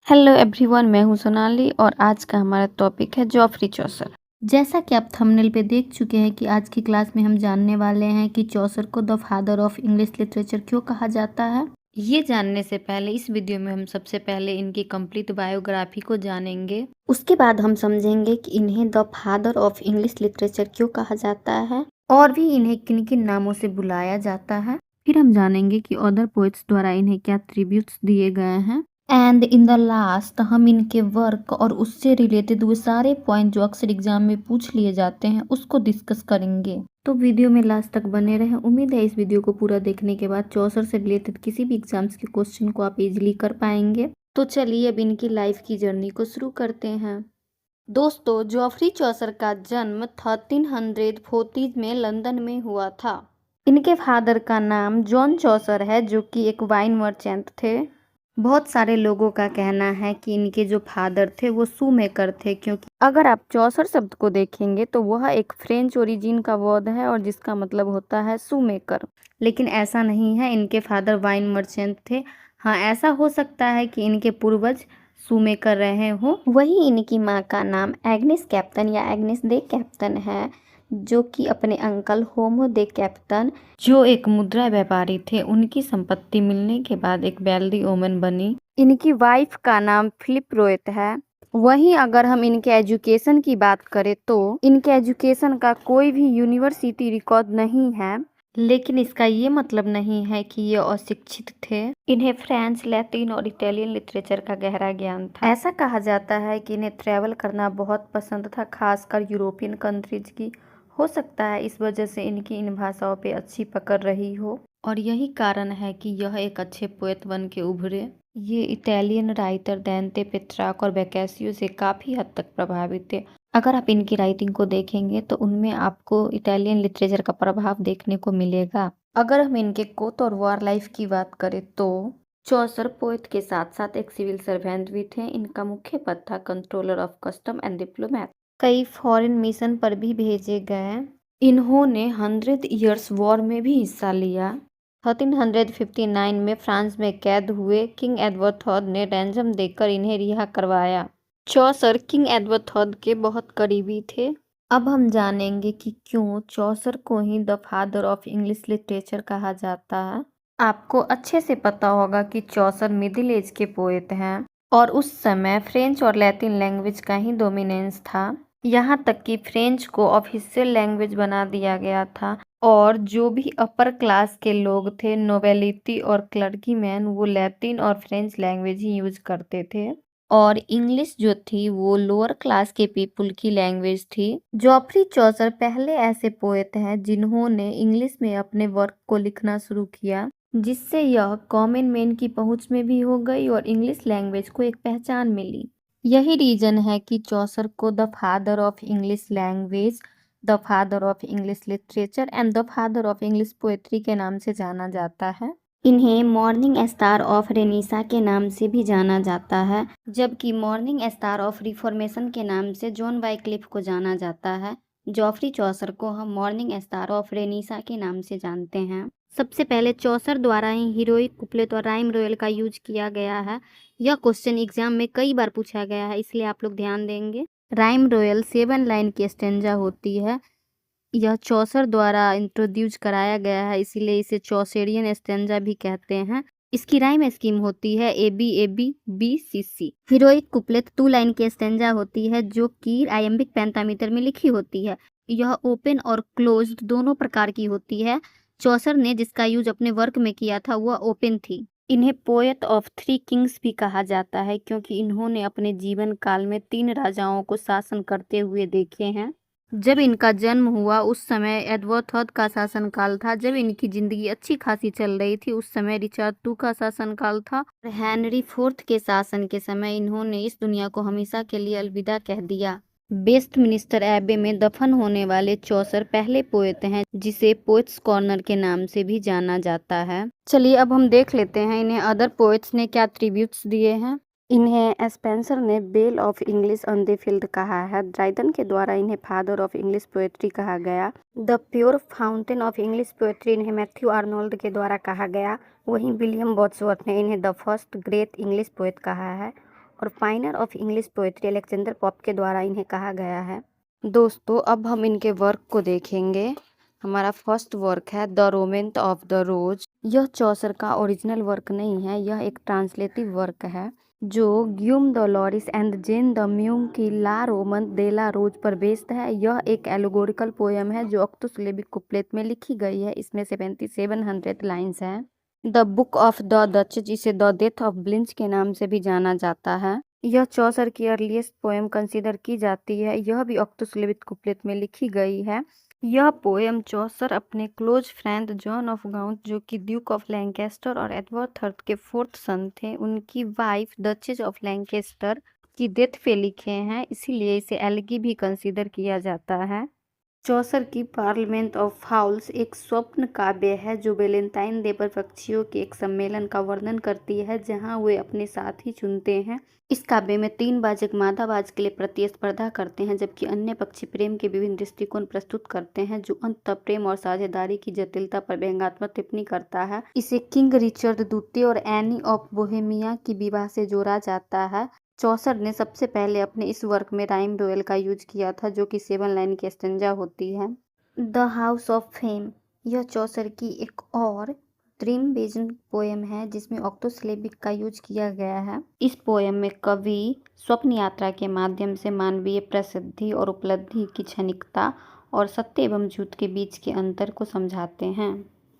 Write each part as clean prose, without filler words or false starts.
Hello everyone, मैं हूं सोनाली और आज का हमारा टॉपिक है जॉफरी चौसर। जैसा कि आप थंबनेल पे देख चुके हैं कि आज की क्लास में हम जानने वाले हैं कि चौसर को the father of English literature क्यों कहा जाता है। ये जानने से पहले इस वीडियो में हम सबसे पहले इनकी कंप्लीट बायोग्राफी को जानेंगे। उसके बाद हम समझेंगे कि इन्हें the father of English literature क्यों कहा जाता है और भी इन्हें किन किन नामों से बुलाया जाता है। फिर हम जानेंगे कि अदर पोएट्स द्वारा इन्हें क्या ट्रिब्यूट्स दिए गए हैं। एंड इन द लास्ट हम इनके वर्क और उससे रिलेटेड वो सारे पॉइंट जो अक्सर एग्जाम में पूछ लिए जाते हैं उसको डिस्कस करेंगे। तो वीडियो में लास्ट तक बने रहें। उम्मीद है इस वीडियो को पूरा देखने के बाद चौसर से रिलेटेड किसी भी एग्जाम्स के क्वेश्चन को आप इजीली कर पाएंगे। तो चलिए अब इनकी लाइफ की जर्नी को शुरू करते हैं। दोस्तों, जॉफरी चौसर का जन्म 1340 में लंदन में हुआ था। इनके फादर का नाम जॉन चौसर है जो कि एक वाइन मर्चेंट थे। बहुत सारे लोगों का कहना है कि इनके जो फादर थे वो शू मेकर थे, क्योंकि अगर आप चौसर शब्द को देखेंगे तो वह एक फ्रेंच ओरिजिन का वर्ड है और जिसका मतलब होता है शू मेकर। लेकिन ऐसा नहीं है, इनके फादर वाइन मर्चेंट थे। हाँ, ऐसा हो सकता है कि इनके पूर्वज शू मेकर रहे हो। वही इनकी माँ का नाम एग्नेस कैप्टन या एग्नेस दे कैप्टन है, जो कि अपने अंकल होमो दे कैप्टन, जो एक मुद्रा व्यापारी थे, उनकी संपत्ति मिलने के बाद एक वेल्दी वोमन बनी। इनकी वाइफ का नाम फिलिप रोएट है। वहीं अगर हम इनके एजुकेशन की बात करें तो इनके एजुकेशन का कोई भी यूनिवर्सिटी रिकॉर्ड नहीं है, लेकिन इसका ये मतलब नहीं है कि ये अशिक्षित थे। इन्हें फ्रेंच, लैटिन और इटालियन लिटरेचर का गहरा ज्ञान था। ऐसा कहा जाता है कि इन्हें ट्रैवल करना बहुत पसंद था, खासकर यूरोपियन कंट्रीज की। हो सकता है इस वजह से इनकी इन भाषाओं पे अच्छी पकड़ रही हो और यही कारण है कि यह एक अच्छे पोएट बन के उभरे। ये इटालियन राइटर दांते पेट्रार्क और बोccaccio से काफ़ी हद तक प्रभावित थे। अगर आप इनकी राइटिंग को देखेंगे तो उनमें आपको इटालियन लिटरेचर का प्रभाव देखने को मिलेगा। अगर हम इनके कोर्ट और वॉर लाइफ की बात करें तो चौसर पोएट के साथ साथ एक सिविल सर्वेंट भी थे। इनका मुख्य पद था controller of custom and diplomat. कई फॉरेन मिशन पर भी भेजे गए। इन्होंने 100 ईयर्स वॉर में भी हिस्सा लिया। 1359 में फ्रांस में कैद हुए किंग एडवर्ड थर्ड ने रैंसम देकर इन्हें रिहा करवाया। चौसर किंग एडवर्ड थर्ड के बहुत करीबी थे। अब हम जानेंगे कि क्यों चौसर को ही the father of English literature कहा जाता है। आपको अच्छे से पता होगा कि चौसर मिडिल एज के पोएट हैं और उस समय फ्रेंच और लैटिन लैंग्वेज का ही डोमिनेंस था। यहाँ तक कि फ्रेंच को ऑफिशियल लैंग्वेज बना दिया गया था और जो भी अपर क्लास के लोग थे, नोबेलिटी और क्लर्की मैन, वो लैटिन और फ्रेंच लैंग्वेज ही यूज करते थे और इंग्लिश जो थी वो लोअर क्लास के पीपुल की लैंग्वेज थी। जॉफरी चौसर पहले ऐसे पोएट हैं जिन्होंने इंग्लिश में अपने वर्क को लिखना शुरू किया, जिससे यह कॉमन मैन की पहुंच में भी हो गई और इंग्लिश लैंग्वेज को एक पहचान मिली। यही रीजन है कि चौसर को the father of English language, the father of English literature and the father of English poetry के नाम से जाना जाता है। इन्हें मॉर्निंग स्टार ऑफ रेनिसा के नाम से भी जाना जाता है, जबकि मॉर्निंग स्टार ऑफ रिफॉर्मेशन के नाम से जॉन वाइक्लिफ को जाना जाता है। जॉफरी चौसर को हम मॉर्निंग स्टार ऑफ रेनिसा के नाम से जानते हैं। सबसे पहले चौसर द्वारा ही हीरोइक कुप्लेट और राइम रोयल का यूज किया गया है। यह क्वेश्चन एग्जाम में कई बार पूछा गया है, इसलिए आप लोग ध्यान देंगे। राइम रोयल 7 लाइन की स्टेंजा होती है। यह चौसर द्वारा इंट्रोड्यूस कराया गया है, इसीलिए इसे चौसरियन स्टेंजा भी कहते हैं। इसकी राइम स्कीम होती है A B A B B C C. Heroic couplet 2 line की स्टेंजा होती है जो कि आयम्बिक पेंटामीटर में लिखी होती है। यह ओपन और क्लोज्ड दोनों प्रकार की होती है। चौसर ने जिसका यूज अपने वर्क में किया था वह ओपन थी। इन्हें पोएट ऑफ 3 किंग्स भी कहा जाता है क्योंकि इन्होंने अपने जीवन काल में 3 राजाओं को शासन करते हुए देखे हैं। जब इनका जन्म हुआ उस समय एडवर्ड थर्ड का शासनकाल था। जब इनकी जिंदगी अच्छी खासी चल रही थी उस समय रिचर्ड टू का शासनकाल था। हेनरी फोर्थ के शासन के समय इन्होंने इस दुनिया को हमेशा के लिए अलविदा कह दिया। वेस्टमिनिस्टर एबे में दफन होने वाले चौसर पहले पोएट हैं जिसे पोएट्स कॉर्नर के नाम से भी जाना जाता है। चलिए अब हम देख लेते हैं इन्हें अदर पोएट्स ने क्या ट्रिब्यूट्स दिए हैं। इन्हें स्पेंसर ने well of English undefiled कहा है। ड्राइडन के द्वारा इन्हें फादर ऑफ इंग्लिश पोएट्री कहा गया। The pure fountain of English poetry इन्हें मैथ्यू आर्नोल्ड के द्वारा कहा गया। वहीं विलियम वर्ड्सवर्थ ने इन्हें the first great English poet कहा है। और Pioneer of English poetry Alexander pope के द्वारा इन्हें कहा गया है। दोस्तों अब हम इनके वर्क को देखेंगे। हमारा फर्स्ट वर्क है द रोमेंस ऑफ द रोज। यह चौसर का ओरिजिनल वर्क नहीं है, यह एक ट्रांसलेटिव वर्क है जो Guillaume de Lorris and Jean de Meun की ला रोमन दे ला रोज पर बेस्ड है। यह एक एलोगोरिकल पोयम है जो ऑक्टोसिलेबिक कुप्लेट में लिखी गई है। इसमें 7700 लाइन्स हैं। The book of the duchess, जिसे द डेथ ऑफ ब्लिंच के नाम से भी जाना जाता है, यह चौसर की अर्लीस्ट पोएम कंसीडर की जाती है। यह भी ऑक्टोसिलेबिक कुप्लेट में लिखी गई है। यह पोएम चौसर अपने close friend John of ground, जो कि ड्यूक ऑफ लैंकेस्टर और एडवर्ड थर्ड के फोर्थ सन थे, उनकी वाइफ डचेस ऑफ लैंकेस्टर की डेथ पे लिखे हैं, इसीलिए इसे एलिगी भी कंसीडर किया जाता है। चौसर की पार्लियामेंट ऑफ फाउल्स एक स्वप्न काव्य है जो वैलेंटाइन डे पर पक्षियों के एक सम्मेलन का वर्णन करती है जहां वे अपने साथी चुनते हैं। इस काव्य में 3 बाजक मादाबाज के लिए प्रतिस्पर्धा करते हैं, जबकि अन्य पक्षी प्रेम के विभिन्न दृष्टिकोण प्रस्तुत करते हैं जो अंततः प्रेम और साझेदारी की जटिलता पर व्यंग्यात्मक टिप्पणी करता है। इसे किंग रिचर्ड द्वितीय और एनी ऑफ बोहेमिया की विवाह से जोड़ा जाता है। चौसर ने सबसे पहले अपने इस वर्क में राइम रोयल का यूज किया था, जो कि 7 लाइन की स्टेंजा होती है। द हाउस ऑफ फेम, यह चौसर की एक और ड्रीम बेस्ड पोएम है जिसमें ऑक्टोसिलेबिक का यूज किया गया है। इस पोएम में कवि स्वप्न यात्रा के माध्यम से मानवीय प्रसिद्धि और उपलब्धि की क्षणिकता और सत्य एवं झूठ के बीच के अंतर को समझाते हैं।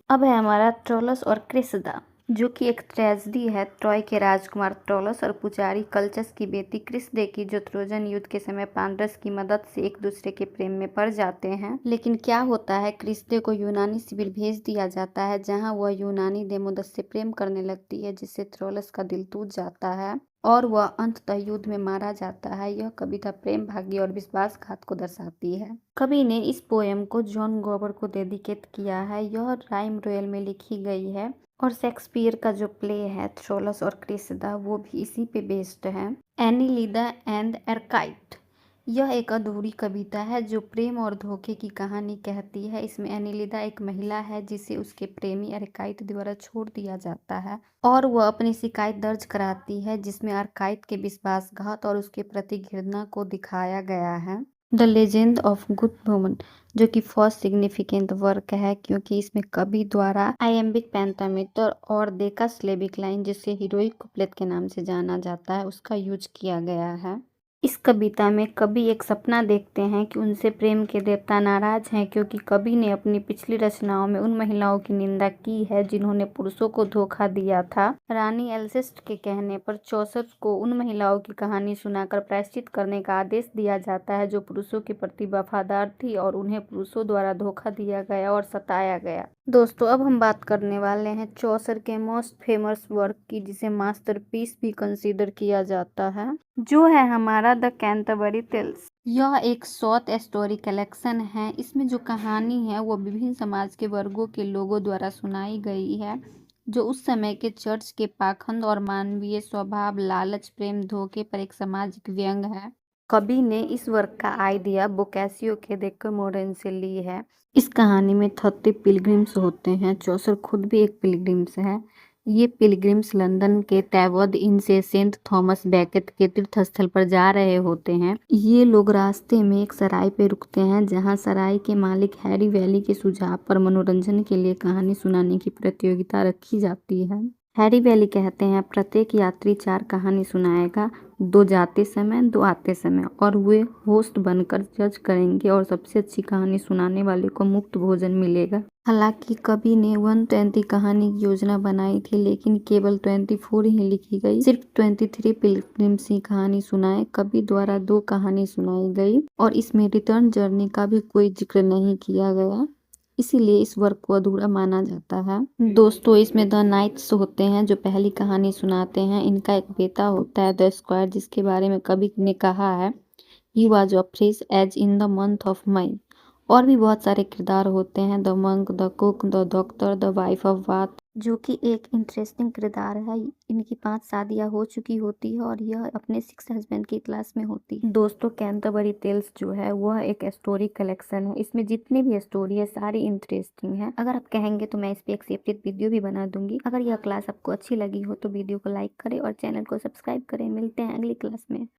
अब है हमारा ट्रोलस और क्रिसदा, जो कि एक ट्रेजेडी है। ट्रॉय के राजकुमार ट्रोलस और पुजारी कल्चस की बेटी क्रिसदे की, जो ट्रोजन युद्ध के समय पांडरस की मदद से एक दूसरे के प्रेम में पड़ जाते हैं। लेकिन क्या होता है, क्रिसदे को यूनानी शिविर भेज दिया जाता है जहां वह यूनानी देमोदस से प्रेम करने लगती है, जिससे ट्रोलस का दिल टूट जाता है और वह अंततः युद्ध में मारा जाता है। यह कविता प्रेम भाग्य और विश्वासघात को दर्शाती है। कवि ने इस पोएम को जॉन गोबर को डेडिकेट किया है। यह राइम रोयल में लिखी गई है और शेक्सपियर का जो प्ले है ट्रोलस और क्रिसदा, वो भी इसी पे बेस्ड है। एनीलिदा एंड एरकाइट, यह एक अधूरी कविता है जो प्रेम और धोखे की कहानी कहती है। इसमें एनीलिदा एक महिला है जिसे उसके प्रेमी एरकाइट द्वारा छोड़ दिया जाता है और वह अपनी शिकायत दर्ज कराती है, जिसमें एरकाइट के विश्वासघात और उसके प्रति घृणा को दिखाया गया है। The legend of good woman, जो कि फर्स्ट सिग्निफिकेंट वर्क है क्योंकि इसमें कवि द्वारा आयम्बिक पेंटामीटर और डेकासिलेबिक लाइन, जिसे हीरोइक कुप्लेट के नाम से जाना जाता है, उसका यूज किया गया है। इस कविता में कवि एक सपना देखते हैं कि उनसे प्रेम के देवता नाराज हैं क्योंकि कवि ने अपनी पिछली रचनाओं में उन महिलाओं की निंदा की है जिन्होंने पुरुषों को धोखा दिया था। रानी एल्सेस्ट के कहने पर चौसर को उन महिलाओं की कहानी सुनाकर प्रायश्चित करने का आदेश दिया जाता है जो पुरुषों के प्रति वफादार थी और उन्हें पुरुषों द्वारा धोखा दिया गया और सताया गया। दोस्तों अब हम बात करने वाले हैं चौसर के मोस्ट फेमस वर्क की, जिसे मास्टरपीस भी कंसीडर किया जाता है, जो है हमारा द कैंटरबरी टेल्स। यह एक शॉर्ट स्टोरी कलेक्शन है। इसमें जो कहानी है वो विभिन्न समाज के वर्गों के लोगों द्वारा सुनाई गई है, जो उस समय के चर्च के पाखंड और मानवीय स्वभाव, लालच, प्रेम, धोखे पर एक सामाजिक व्यंग है। कवि ने इस वर्क का आइडिया बोकासियो के डेकामेरॉन से ली है। इस कहानी में 30 पिलग्रिम्स होते हैं। चौसर खुद भी एक पिलग्रिम्स है। ये पिलग्रिम्स लंदन के टैवोर्ड इन से सेंट थॉमस बैकेट के तीर्थ स्थल पर जा रहे होते हैं। ये लोग रास्ते में एक सराय पे रुकते हैं जहां सराय के मालिक हैरी वैली के सुझाव पर मनोरंजन के लिए कहानी सुनाने की प्रतियोगिता रखी जाती है। हैरी वैली कहते हैं प्रत्येक यात्री 4 कहानी सुनाएगा, 2 जाते समय 2 आते समय, और वे होस्ट बनकर जज करेंगे और सबसे अच्छी कहानी सुनाने वाले को मुफ्त भोजन मिलेगा। हालांकि कवि ने 120 कहानी की योजना बनाई थी, लेकिन केवल 24 ही लिखी गई। सिर्फ 23 पिलग्रिम्स ही कहानी सुनाए। कवि द्वारा 2 कहानी सुनाई गई और इसमें रिटर्न जर्नी का भी कोई जिक्र नहीं किया गया, इसीलिए इस वर्क को अधूरा माना जाता है। दोस्तों इसमें द नाइट्स होते हैं जो पहली कहानी सुनाते हैं। इनका एक बेटा होता है द स्क्वायर, जिसके बारे में कवि ने कहा है he was fresh as in the month of May. और भी बहुत सारे किरदार होते हैं the monk, the cook, the doctor, the wife of Bath, जो कि एक इंटरेस्टिंग किरदार है। इनकी 5 शादियां हो चुकी होती है और यह अपने 6 हस्बैंड की क्लास में होती है। दोस्तों, कैंटरबरी टेल्स जो है वह एक स्टोरी कलेक्शन है। इसमें जितनी भी स्टोरी है सारी इंटरेस्टिंग है। अगर आप कहेंगे तो मैं इस पे एक सेपरेट वीडियो भी बना दूंगी। अगर यह क्लास आपको अच्छी लगी हो तो वीडियो को लाइक करें और चैनल को सब्सक्राइब करें। मिलते हैं अगली क्लास में।